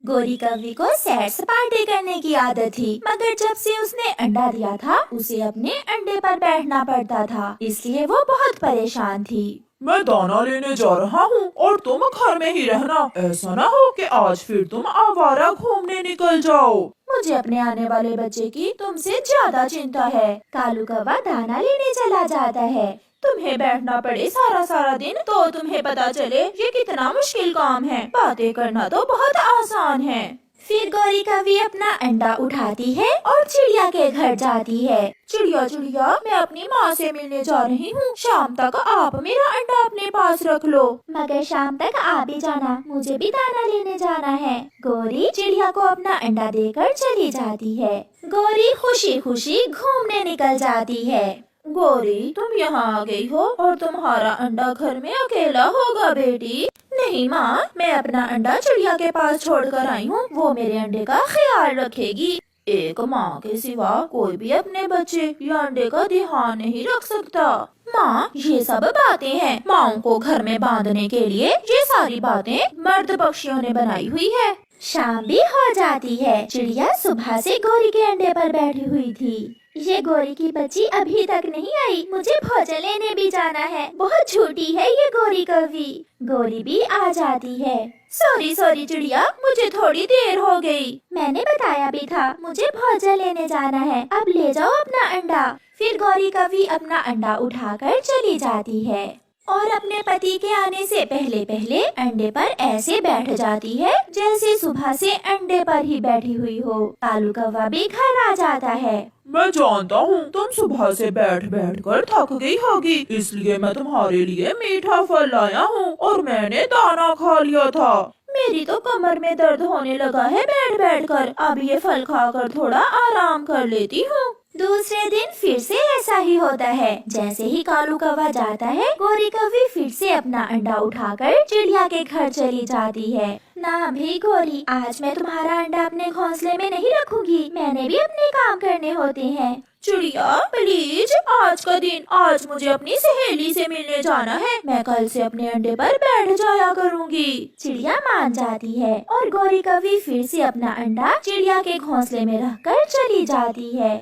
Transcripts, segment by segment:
गोरी कौवी को सैर सपाटे करने की आदत थी, मगर जब से उसने अंडा दिया था उसे अपने अंडे पर बैठना पड़ता था, इसलिए वो बहुत परेशान थी। मैं दाना लेने जा रहा हूँ और तुम घर में ही रहना। ऐसा ना हो कि आज फिर तुम आवारा घूमने निकल जाओ। मुझे अपने आने वाले बच्चे की तुमसे ज्यादा चिंता है। कालू कौवा दाना लेने चला जाता है। तुम्हें बैठना पड़े सारा सारा दिन तो तुम्हें पता चले ये कितना मुश्किल काम है। बातें करना तो बहुत आसान है। फिर गोरी कौवी अपना अंडा उठाती है और चिड़िया के घर जाती है। चिड़िया चिड़िया, मैं अपनी माँ से मिलने जा रही हूँ। शाम तक आप मेरा अंडा अपने पास रख लो। मगर शाम तक आप भी जाना, मुझे भी दाना लेने जाना है। गोरी चिड़िया को अपना अंडा देकर चली जाती है। गोरी खुशी खुशी घूमने निकल जाती है। गोरी, तुम यहाँ आ गई हो और तुम्हारा अंडा घर में अकेला होगा बेटी। नहीं माँ, मैं अपना अंडा चिड़िया के पास छोड़कर आई हूँ, वो मेरे अंडे का ख्याल रखेगी। एक माँ के सिवा कोई भी अपने बच्चे या अंडे का ध्यान नहीं रख सकता। माँ, ये सब बातें हैं। माँओं को घर में बांधने के लिए ये सारी बातें मर्द पक्षियों ने बनाई हुई है। शाम भी हो जाती है। चिड़िया सुबह से गोरी के अंडे पर बैठी हुई थी। ये गोरी की बच्ची अभी तक नहीं आई, मुझे भोजन लेने भी जाना है। बहुत झूठी है ये गोरी कौवी। गोरी भी आ जाती है। सॉरी सॉरी चिड़िया, मुझे थोड़ी देर हो गई। मैंने बताया भी था, मुझे भोजन लेने जाना है। अब ले जाओ अपना अंडा। फिर गोरी कौवी अपना अंडा उठाकर चली जाती है और अपने पति के आने से पहले पहले अंडे पर ऐसे बैठ जाती है जैसे सुबह से अंडे पर ही बैठी हुई हो। कालू कौवा भी घर आ जाता है। मैं जानता हूँ तुम सुबह से बैठ बैठ कर थक गई होगी, इसलिए मैं तुम्हारे लिए मीठा फल लाया हूँ और मैंने दाना खा लिया था। मेरी तो कमर में दर्द होने लगा है बैठ बैठ कर। अब ये फल खाकर थोड़ा आराम कर लेती हूँ। दूसरे दिन फिर से ऐसा ही होता है। जैसे ही कालू कौवा जाता है, गोरी कौवी फिर से अपना अंडा उठाकर चिड़िया के घर चली जाती है। ना भी गोरी, आज मैं तुम्हारा अंडा अपने घोंसले में नहीं रखूंगी। मैंने भी अपने काम करने होते हैं। चिड़िया प्लीज, आज का दिन, आज मुझे अपनी सहेली से मिलने जाना है। मैं कल से अपने अंडे पर बैठ जाया करूंगी। चिड़िया मान जाती है और गोरी कौवी फिर से अपना अंडा चिड़िया के घोंसले में रखकर चली जाती है।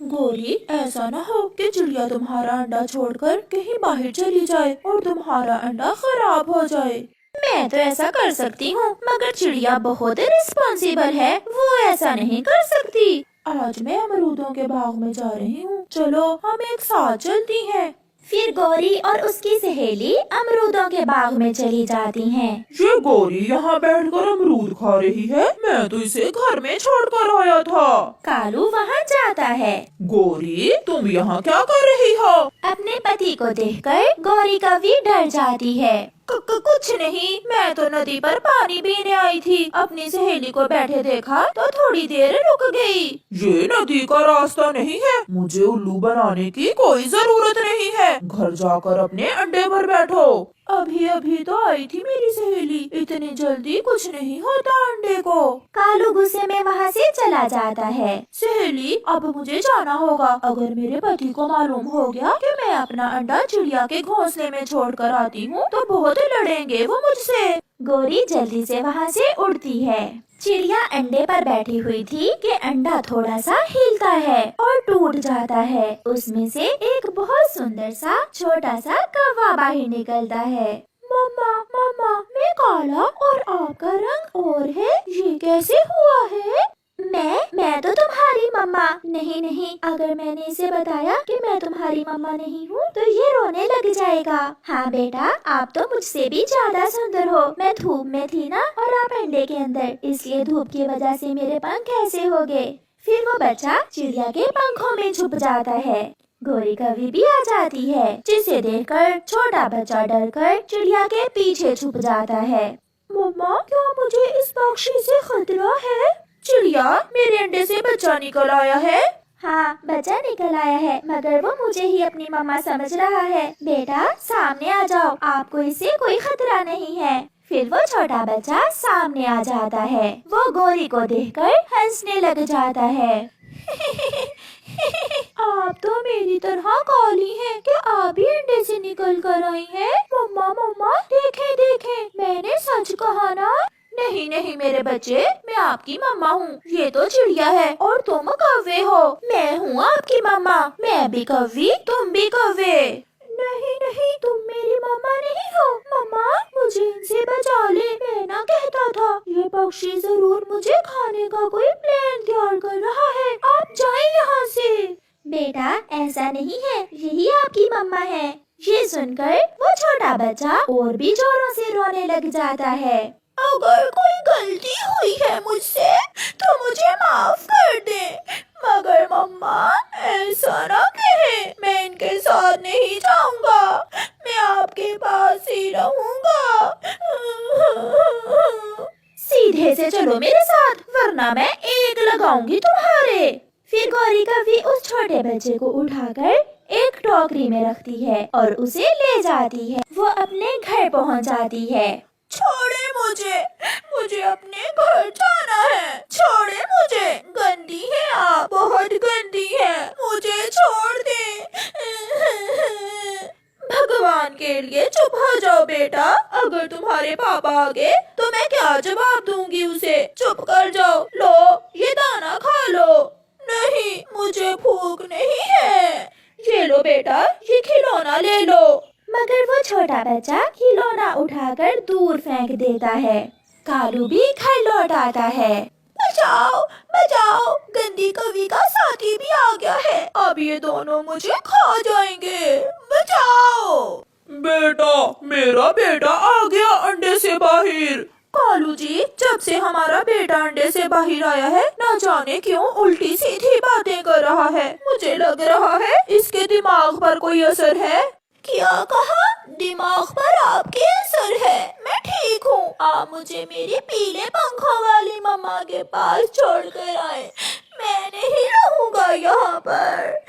गोरी, ऐसा ना हो कि चिड़िया तुम्हारा अंडा छोड़कर कहीं बाहर चली जाए और तुम्हारा अंडा खराब हो जाए। मैं तो ऐसा कर सकती हूँ, मगर चिड़िया बहुत रिस्पॉन्सिबल है, वो ऐसा नहीं कर सकती। आज मैं अमरूदों के बाग में जा रही हूँ, चलो हम एक साथ चलती हैं। फिर गोरी और उसकी सहेली अमरूदों के बाग में चली जाती हैं। ये गोरी यहाँ बैठकर अमरूद खा रही है, मैं तो इसे घर में छोड़कर आया था। कालू वहाँ जाता है। गोरी, तुम यहाँ क्या कर रही हो? अपने पति को देखकर गोरी कौवी डर जाती है। कुछ नहीं, मैं तो नदी पर पानी पीने आई थी। अपनी सहेली को बैठे देखा तो थोड़ी देर रुक गई। ये नदी का रास्ता नहीं है, मुझे उल्लू बनाने की कोई जरूरत नहीं है। घर जाकर अपने अंडे पर बैठो। अभी अभी तो आई थी मेरी सहेली, इतनी जल्दी कुछ नहीं होता अंडे को। कालू गुस्से में वहाँ से चला जाता है। सहेली, अब मुझे जाना होगा। अगर मेरे पति को मालूम हो गया कि मैं अपना अंडा चिड़िया के घोंसले में छोड़कर आती हूँ तो बहुत लड़ेंगे वो मुझसे। गोरी जल्दी से वहाँ से उड़ती है। चिड़िया अंडे पर बैठी हुई थी कि अंडा थोड़ा सा हिलता है और टूट जाता है। उसमें से एक बहुत सुंदर सा छोटा सा कौवा बाहर निकलता है। मम्मा मम्मा, मैं काला और आपका रंग और है, ये कैसे हुआ है? मैं तो तुम्हारी मम्मा। नहीं नहीं, अगर मैंने इसे बताया कि मैं तुम्हारी मम्मा नहीं हूँ तो ये रोने लग जाएगा। हाँ बेटा, आप तो मुझसे भी ज्यादा सुंदर हो। मैं धूप में थी ना और आप अंडे के अंदर, इसलिए धूप की वजह से मेरे पंख ऐसे हो गए। फिर वो बच्चा चिड़िया के पंखों में छुप जाता है। गोरी कौवी भी आ जाती है, जिसे देखकर छोटा बच्चा डरकर चिड़िया के पीछे छुप जाता है। मम्मा, क्या मुझे इस पक्षी से खतरा है? चिड़िया, मेरे अंडे से बच्चा निकल आया है। हाँ, बच्चा निकल आया है, मगर वो मुझे ही अपनी मम्मा समझ रहा है। बेटा सामने आ जाओ, आपको इससे कोई खतरा नहीं है। फिर वो छोटा बच्चा सामने आ जाता है। वो गोरी को देखकर हंसने लग जाता है। आप तो मेरी तरह काली हैं कि आप भी अंडे से निकल कर आई हैं। मम्मा मम्मा, देखें देखें, मैंने सच कहा ना। नहीं नहीं मेरे बच्चे, मैं आपकी मम्मा हूँ। ये तो चिड़िया है और तुम कौवे हो। मैं हूँ आपकी मम्मा। मैं भी कौवी, तुम भी कौवे। नहीं नहीं, तुम मेरी मम्मा नहीं हो। मम्मा, मुझे इनसे बचा ले। मैं ना कहता था ये पक्षी जरूर मुझे खाने का कोई प्लान तैयार कर रहा है। आप जाएं यहाँ से। बेटा ऐसा नहीं है, यही आपकी मम्मा है। ये सुनकर वो छोटा बच्चा और भी जोरों से रोने लग जाता है। अगर कोई गलती हुई है मुझसे तो मुझे माफ कर दे, मगर मम्मा ऐसा ना कहे। मैं इनके साथ नहीं जाऊंगा, मैं आपके पास ही रहूंगा। सीधे से चलो मेरे साथ, वरना मैं एक लगाऊंगी तुम्हारे। फिर गौरी कभी उस छोटे बच्चे को उठाकर एक टोकरी में रखती है और उसे ले जाती है। वो अपने घर पहुंच जाती है। छोड़े मुझे, मुझे अपने घर जाना है। छोड़े मुझे, गंदी है आप, बहुत गंदी है, मुझे छोड़ दे। भगवान के लिए चुप हो जाओ बेटा। अगर तुम्हारे पापा आ गए तो मैं क्या जवाब दूंगी उसे। चुप कर जाओ। लो ये दाना खा लो। नहीं, मुझे भूख नहीं है। ये लो बेटा, ये खिलौना ले लो। मगर वो छोटा बच्चा खिलौना उठाकर दूर फेंक देता है। कालू भी घर लौट आता है। बचाओ बचाओ, गंदी कवि का साथी भी आ गया है। अब ये दोनों मुझे खा जाएंगे। बचाओ। बेटा, मेरा बेटा आ गया अंडे से बाहर। कालू जी, जब से हमारा बेटा अंडे से बाहर आया है, न जाने क्यों उल्टी सीधी बातें कर रहा है। मुझे लग रहा है इसके दिमाग पर कोई असर है। क्या कहा? दिमाग पर आपके असर है? मैं ठीक हूँ। आप मुझे मेरी पीले पंखों वाली मम्मा के पास छोड़कर आए। मैं नहीं रहूँगा यहाँ पर।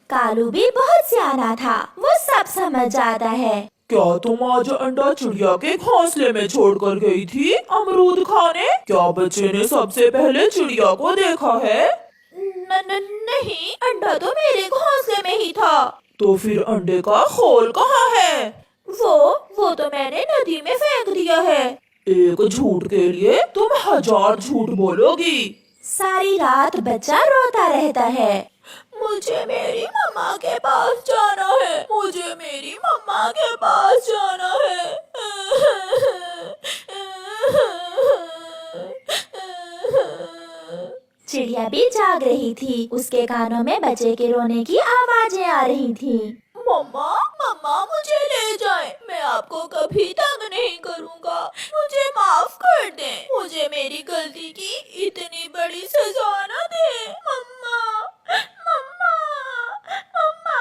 कालू भी बहुत सियाना था, वो सब समझ जाता है। क्या तुम आज अंडा चिड़िया के घोंसले में छोड़कर गई थी अमरूद खाने? क्या बच्चे ने सबसे पहले चिड़िया को देखा है? नहीं, अंडा तो मेरे घोंसले में ही था। तो फिर अंडे का खोल कहाँ है? वो तो मैंने नदी में फेंक दिया है। एक झूठ के लिए तुम 1000 झूठ बोलोगी। सारी रात बच्चा रोता रहता है। मुझे मेरी मम्मा के पास जाना है। मुझे मेरी मम्मा के पास जाना है। चिड़िया भी जाग रही थी। उसके कानों में बच्चे के रोने की आवाजें आ रही थी। मम्मा मम्मा, मुझे ले जाएं। मैं आपको कभी तंग नहीं करूँगा। मुझे माफ कर दें। मुझे मेरी गलती की इतनी बड़ी सजा न दें। मम्मा मम्मा मम्मा।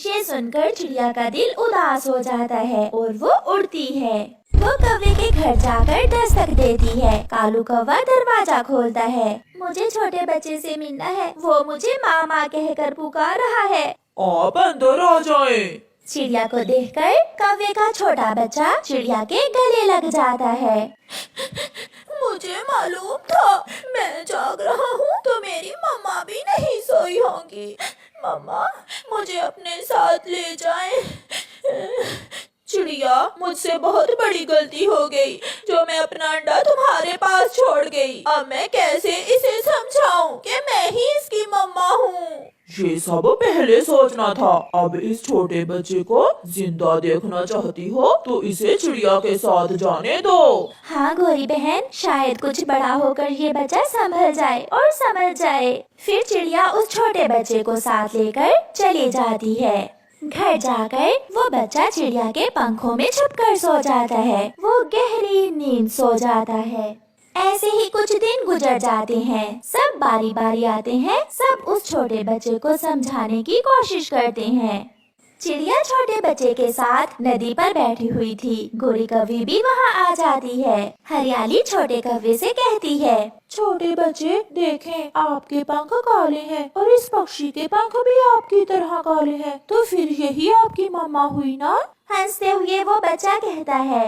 ये सुनकर चिड़िया का दिल उदास हो जाता है और वो उड़ती है। वो कौवे के घर जाकर दस्तक देती है। कालू कौवा दरवाजा खोलता है। मुझे छोटे बच्चे से मिलना है। वो मुझे मामा कहकर पुकार रहा है। आप अंदर आ जाएं। चिड़िया को देखकर कौवे का छोटा बच्चा चिड़िया के गले लग जाता है। मुझे मालूम था, मैं जाग रहा हूँ तो मेरी मम्मा भी नहीं सोई होंगी। मम्मा, मुझे अपने साथ ले जाएं। चिड़िया, मुझसे बहुत बड़ी गलती हो गई जो मैं अपना अंडा तुम्हारे पास छोड़ गई। अब मैं कैसे इसे समझाऊं कि मैं ही इसकी मम्मा हूँ। ये सब पहले सोचना था। अब इस छोटे बच्चे को जिंदा देखना चाहती हो तो इसे चिड़िया के साथ जाने दो। हाँ गौरी बहन, शायद कुछ बड़ा होकर ये बच्चा संभल जाए और समझ जाए। फिर चिड़िया उस छोटे बच्चे को साथ लेकर चली जाती है। घर जाकर वो बच्चा चिड़िया के पंखों में छुपकर सो जाता है। वो गहरी नींद सो जाता है। ऐसे ही कुछ दिन गुजर जाते हैं। सब बारी बारी आते हैं। सब उस छोटे बच्चे को समझाने की कोशिश करते हैं। चिड़िया छोटे बच्चे के साथ नदी पर बैठी हुई थी। गोरी कौवी भी वहाँ आ जाती है। हरियाली छोटे कौवे से कहती है, छोटे बच्चे देखें, आपके पंख काले हैं और इस पक्षी के पंख भी आपकी तरह काले हैं। तो फिर यही आपकी मम्मा हुई ना? हंसते हुए वो बच्चा कहता है,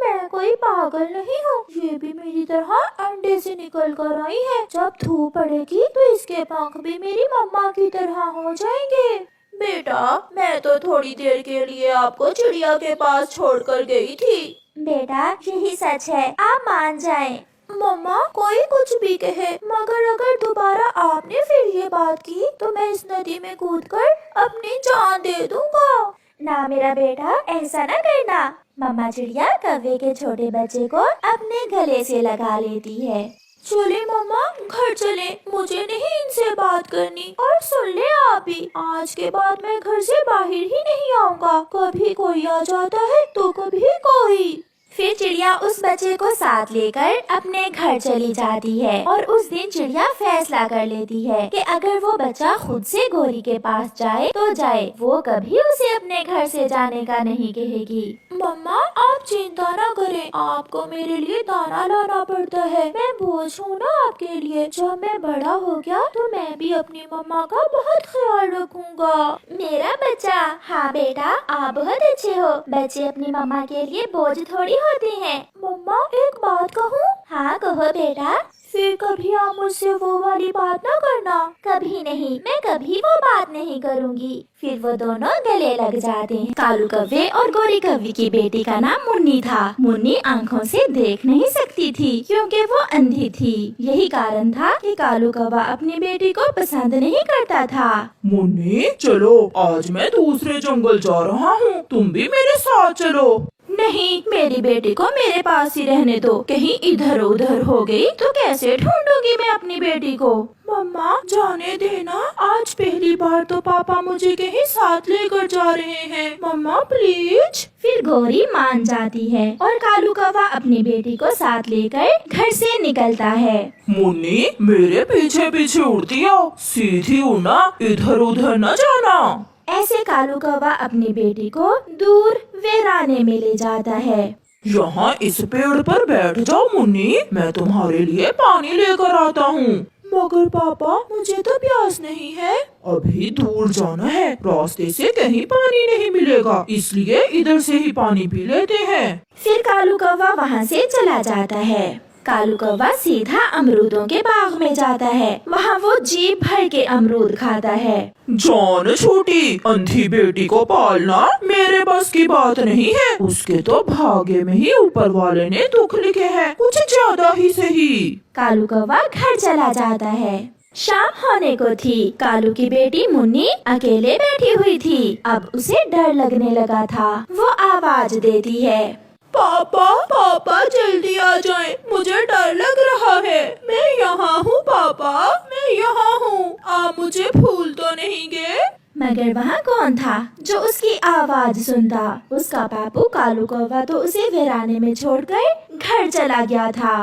मैं कोई पागल नहीं हूँ। ये भी मेरी तरह अंडे से निकल कर आई है। जब धूप पड़ेगी तो इसके पंख भी मेरी मम्मा की तरह हो जाएंगे। बेटा, मैं तो थोड़ी देर के लिए आपको चिड़िया के पास छोड़कर गई थी। बेटा यही सच है, आप मान जाएं। मम्मा कोई कुछ भी कहे, मगर अगर दोबारा आपने फिर ये बात की तो मैं इस नदी में कूदकर अपनी जान दे दूंगा। ना मेरा बेटा, ऐसा ना करना। मम्मा चिड़िया कौवे के छोटे बच्चे को अपने गले से लगा लेती है। चले मम्मा, घर चले, मुझे नहीं इनसे बात करनी। और सुन ले आप भी, आज के बाद मैं घर से बाहर ही नहीं आऊँगा। कभी कोई आ जाता है तो कभी कोई। फिर चिड़िया उस बच्चे को साथ लेकर अपने घर चली जाती है और उस दिन चिड़िया फैसला कर लेती है कि अगर वो बच्चा खुद से गोरी के पास जाए तो जाए, वो कभी उसे अपने घर से जाने का नहीं कहेगी। मम्मा आप चिंता ना करें, आपको मेरे लिए दाना लाना पड़ता है, मैं बोझ हूँ ना आपके लिए। जब मैं बड़ा हो गया तो मैं भी अपनी मम्मा का बहुत ख्याल रखूंगा। मेरा बच्चा, हाँ बेटा आप बहुत अच्छे हो। बच्चे अपनी मम्मा के लिए बोझ थोड़ी होते हैं। मम्मा एक बात कहूँ? हाँ कहो बेटा। फिर कभी आप मुझसे वो वाली बात ना करना। कभी नहीं, मैं कभी वो बात नहीं करूँगी। फिर वो दोनों गले लग जाते हैं। कालू कौवे और गोरी कौवी की बेटी का नाम मुन्नी था। मुन्नी आँखों से देख नहीं सकती थी क्योंकि वो अंधी थी। यही कारण था कि कालू कौवा अपनी बेटी को पसंद नहीं करता था। मुन्नी चलो, आज मैं दूसरे जंगल जा रहा हूँ, तुम भी मेरे साथ चलो। नहीं, मेरी बेटी को मेरे पास ही रहने दो। कहीं इधर उधर हो गई तो कैसे ढूंढूंगी मैं अपनी बेटी को। मम्मा जाने देना, आज पहली बार तो पापा मुझे कहीं साथ लेकर जा रहे हैं। मम्मा प्लीज। फिर गोरी मान जाती है और कालू कौवा अपनी बेटी को साथ लेकर घर से निकलता है। मुन्नी मेरे पीछे पीछे उड़ती आओ, सीधी उड़ना, इधर उधर न जाना। ऐसे कालू कौवा अपनी बेटी को दूर वीराने में ले जाता है। यहाँ इस पेड़ पर बैठ जाओ मुन्नी, मैं तुम्हारे लिए पानी लेकर आता हूँ। मगर पापा मुझे तो प्यास नहीं है। अभी दूर जाना है, रास्ते से कहीं पानी नहीं मिलेगा, इसलिए इधर से ही पानी पी लेते हैं। फिर कालू कौवा वहाँ से चला जाता है। कालू कौवा सीधा अमरूदों के बाग में जाता है। वहाँ वो जी भर के अमरूद खाता है। जान छोटी, अंधी बेटी को पालना मेरे बस की बात नहीं है। उसके तो भाग्य में ही ऊपर वाले ने दुख लिखे हैं, कुछ ज्यादा ही सही। कालू कौवा घर चला जाता है। शाम होने को थी। कालू की बेटी मुन्नी अकेले बैठी हुई थी। अब उसे डर लगने लगा था। वो आवाज देती है, पापा पापा जल्दी आ जाएं, मुझे डर लग रहा है। मैं यहाँ हूँ पापा, मैं यहाँ हूँ, आप मुझे भूल तो नहीं गए। मगर वहाँ कौन था जो उसकी आवाज सुनता? उसका पापू कालू कौवा तो उसे वीराने में छोड़कर घर चला गया था।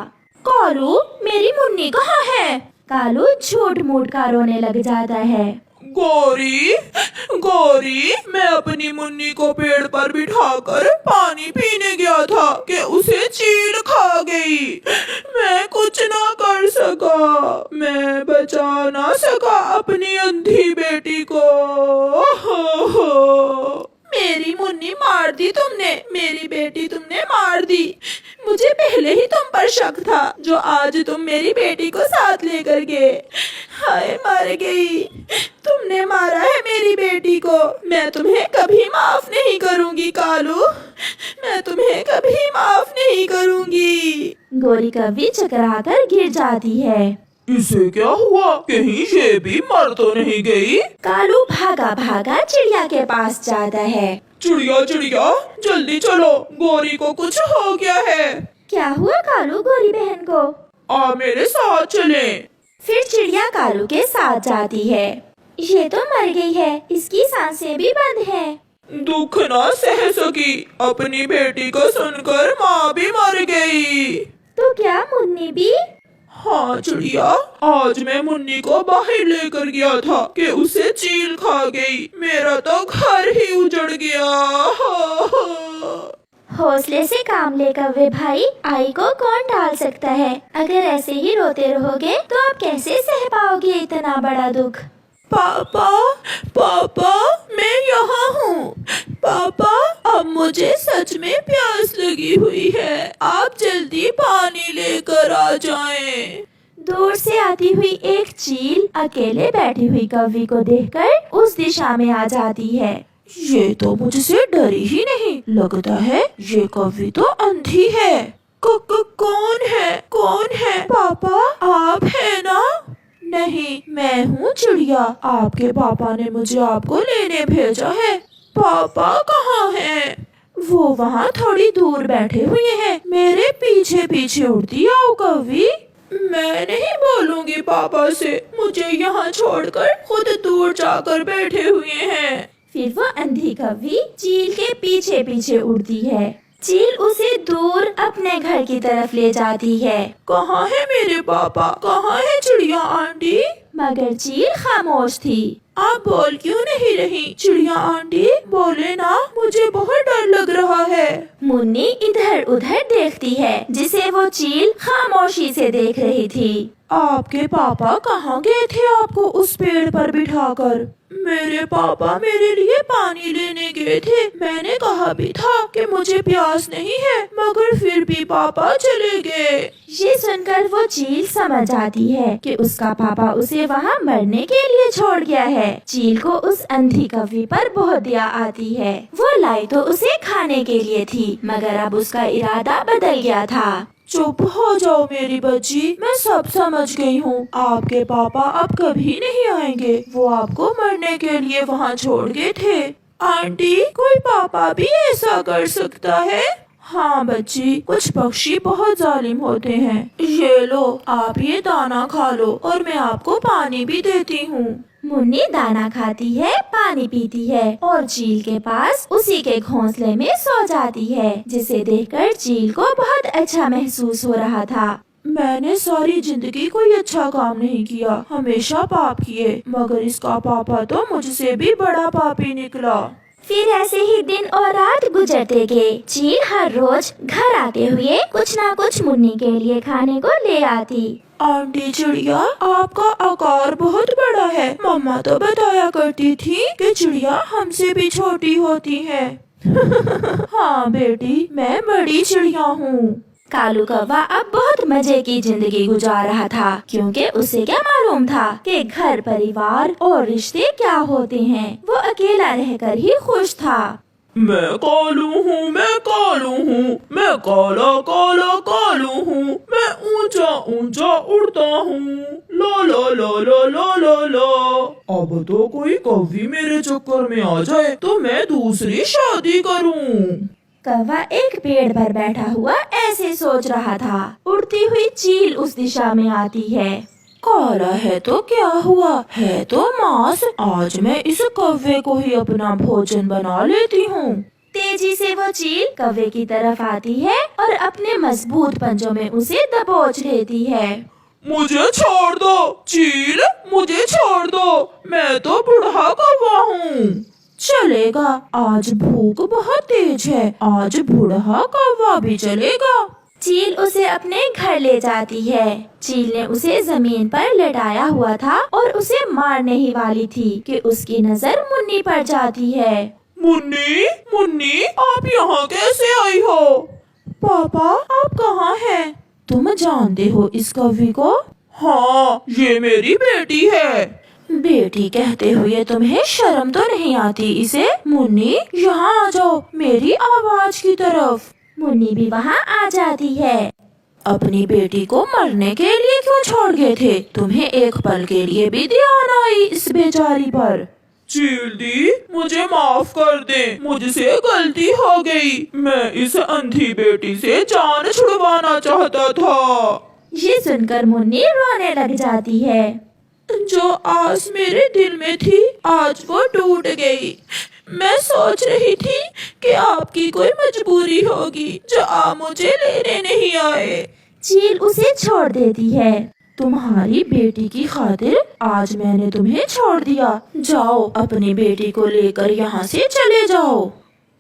कालू मेरी मुन्नी कहाँ है? कालू झूठ मूठ का रोने लग जाता है। गौरी गौरी, मैं अपनी मुन्नी को पेड़ पर बिठाकर पानी पीने गया था कि उसे चील खा गई। मैं कुछ ना कर सका, मैं बचा ना सका अपनी अंधी बेटी को। मेरी मुन्नी मार दी तुमने, मेरी बेटी तुमने मार दी। मुझे पहले ही तुम पर शक था, जो आज तुम मेरी बेटी को साथ लेकर गए। हाय मर गई, तुमने मारा है मेरी बेटी को। मैं तुम्हें कभी माफ नहीं करूंगी कालू, मैं तुम्हें कभी माफ नहीं करूंगी। गोरी कौवी चकराकर गिर जाती है। इसे क्या हुआ, कहीं ये भी मर तो नहीं गई? कालू भागा भागा चिड़िया के पास जाता है। चिड़िया चिड़िया जल्दी चलो, गोरी को कुछ हो गया है। क्या हुआ कालू गोरी बहन को? आ मेरे साथ चले। फिर चिड़िया कालू के साथ जाती है। ये तो मर गई है, इसकी सांसें भी बंद हैं। दुख ना सह सकी, अपनी बेटी को सुनकर माँ भी मर गई। तो क्या मुन्नी भी? हाँ चिड़िया, आज मैं मुन्नी को बाहर लेकर गया था कि उसे चील खा गई। मेरा तो घर ही उजड़ गया। हौसले से काम ले कौवे भाई, आई को कौन टाल सकता है? अगर ऐसे ही रोते रहोगे तो आप कैसे सह पाओगे इतना बड़ा दुख? पापा पापा मैं यहाँ हूँ। पापा अब मुझे सच में प्यास लगी हुई है, आप जल्दी पानी लेकर आ जाएं। दूर से आती हुई एक चील अकेले बैठी हुई कौवी को देखकर उस दिशा में आ जाती है। ये तो मुझसे डरी ही नहीं, लगता है ये कौवी तो अंधी है। कौन है, कौन है? पापा आप है ना? नहीं, मैं हूँ चिड़िया, आपके पापा ने मुझे आपको लेने भेजा है। पापा कहाँ हैं? वो वहाँ थोड़ी दूर बैठे हुए हैं, मेरे पीछे पीछे उड़ती आओ कौवी। मैं नहीं बोलूँगी पापा से, मुझे यहाँ छोड़कर खुद दूर जाकर बैठे हुए हैं। फिर वो अंधी कौवी चील के पीछे पीछे उड़ती है। चील उसे दूर अपने घर की तरफ ले जाती है। कहाँ है मेरे पापा, कहाँ है चिड़िया आंटी? मगर चील खामोश थी। आप बोल क्यों नहीं रही चिड़िया आंटी? बोले ना, मुझे बहुत डर लग रहा है। मुन्नी इधर उधर देखती है, जिसे वो चील खामोशी से देख रही थी। आपके पापा कहाँ गए थे आपको उस पेड़ पर बिठाकर? मेरे पापा मेरे लिए पानी लेने गए थे। मैंने कहा भी था कि मुझे प्यास नहीं है, मगर फिर भी पापा चले गए। ये सुनकर वो चील समझ आती है कि उसका पापा उसे वहाँ मरने के लिए छोड़ गया है। चील को उस अंधी कौवी पर बहुत दया आती है। वो लाई तो उसे खाने के लिए थी, मगर अब उसका इरादा बदल गया था। चुप हो जाओ मेरी बच्ची, मैं सब समझ गई हूँ। आपके पापा अब कभी नहीं आएंगे, वो आपको मरने के लिए वहाँ छोड़ गए थे। आंटी, कोई पापा भी ऐसा कर सकता है? हाँ बच्ची, कुछ पक्षी बहुत जालिम होते हैं। ये लो, आप ये दाना खा लो और मैं आपको पानी भी देती हूँ। मुन्नी दाना खाती है, पानी पीती है और चील के पास उसी के घोंसले में सो जाती है, जिसे देखकर चील को बहुत अच्छा महसूस हो रहा था। मैंने सारी जिंदगी कोई अच्छा काम नहीं किया, हमेशा पाप किए, मगर इसका पापा तो मुझसे भी बड़ा पापी निकला। फिर ऐसे ही दिन और रात गुजरते गए। चील हर रोज घर आते हुए कुछ न कुछ मुन्नी के लिए खाने को ले आती। आंटी चिड़िया, आपका आकार बहुत बड़ा है। मम्मा तो बताया करती थी कि चिड़िया हमसे भी छोटी होती है। हाँ बेटी, मैं बड़ी चिड़िया हूँ। कालू कौवा अब बहुत मजे की जिंदगी गुजार रहा था, क्योंकि उसे क्या मालूम था कि घर परिवार और रिश्ते क्या होते हैं। वो अकेला रहकर ही खुश था। मैं कालू हूँ, मैं कालू हूँ, मैं काला काला कालू हूँ, मैं ऊंचा ऊंचा उड़ता हूँ, ला ला ला ला ला ला ला। अब तो कोई कौवी मेरे चक्कर में आ जाए तो मैं दूसरी शादी करूँ। कौवा एक पेड़ पर बैठा हुआ ऐसे सोच रहा था। उड़ती हुई चील उस दिशा में आती है। काला है तो क्या हुआ, है तो मांस। आज मैं इस कौवे को ही अपना भोजन बना लेती हूँ। तेजी से वो चील कौवे की तरफ आती है और अपने मजबूत पंजों में उसे दबोच लेती है। मुझे छोड़ दो चील, मुझे छोड़ दो, मैं तो बूढ़ा कौवा हूँ। चलेगा, आज भूख बहुत तेज है, आज बूढ़ा कौवा भी चलेगा। चील उसे अपने घर ले जाती है। चील ने उसे जमीन पर लेटाया हुआ था और उसे मारने ही वाली थी कि उसकी नजर मुन्नी पर जाती है। मुन्नी, मुन्नी, आप यहाँ कैसे आई हो? पापा, आप कहाँ हैं? तुम जानते हो इस कौवी को? हाँ, ये मेरी बेटी है। बेटी कहते हुए तुम्हें शर्म तो नहीं आती इसे? मुन्नी, यहाँ आ जाओ मेरी आवाज की तरफ। मुन्नी भी वहाँ आ जाती है। अपनी बेटी को मरने के लिए क्यों छोड़ गए थे? तुम्हें एक पल के लिए भी ध्यान आई इस बेचारी पर? चील दी, मुझे माफ कर दे, मुझसे गलती हो गई। मैं इस अंधी बेटी से जान छुड़वाना चाहता था। ये सुनकर मुन्नी रोने लग जाती है। जो आस मेरे दिल में थी, आज वो टूट गई। मैं सोच रही थी कि आपकी कोई मजबूरी होगी जो आप मुझे लेने नहीं आए। चील उसे छोड़ देती है। तुम्हारी बेटी की खातिर आज मैंने तुम्हें छोड़ दिया। जाओ, अपनी बेटी को लेकर यहाँ से चले जाओ।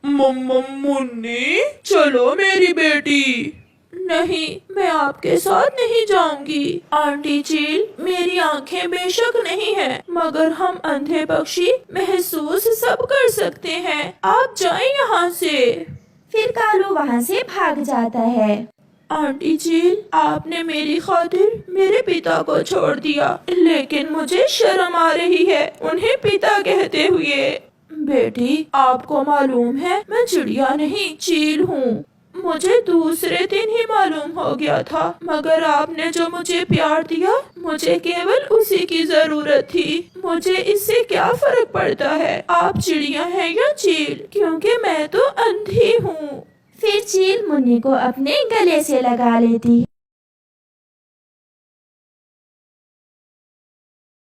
मुन्नी, चलो मेरी बेटी। नहीं, मैं आपके साथ नहीं जाऊंगी। आंटी चील, मेरी आंखें बेशक नहीं हैं, मगर हम अंधे पक्षी महसूस सब कर सकते हैं। आप जाएं यहाँ से। फिर कालू वहाँ से भाग जाता है। आंटी चील, आपने मेरी खातिर मेरे पिता को छोड़ दिया, लेकिन मुझे शर्म आ रही है उन्हें पिता कहते हुए। बेटी, आपको मालूम है मैं चिड़िया नहीं चील हूँ। मुझे दूसरे दिन ही मालूम हो गया था, मगर आपने जो मुझे प्यार दिया, मुझे केवल उसी की जरूरत थी। मुझे इससे क्या फर्क पड़ता है आप चिड़िया हैं या चील, क्योंकि मैं तो अंधी हूँ। फिर चील मुन्नी को अपने गले से लगा लेती।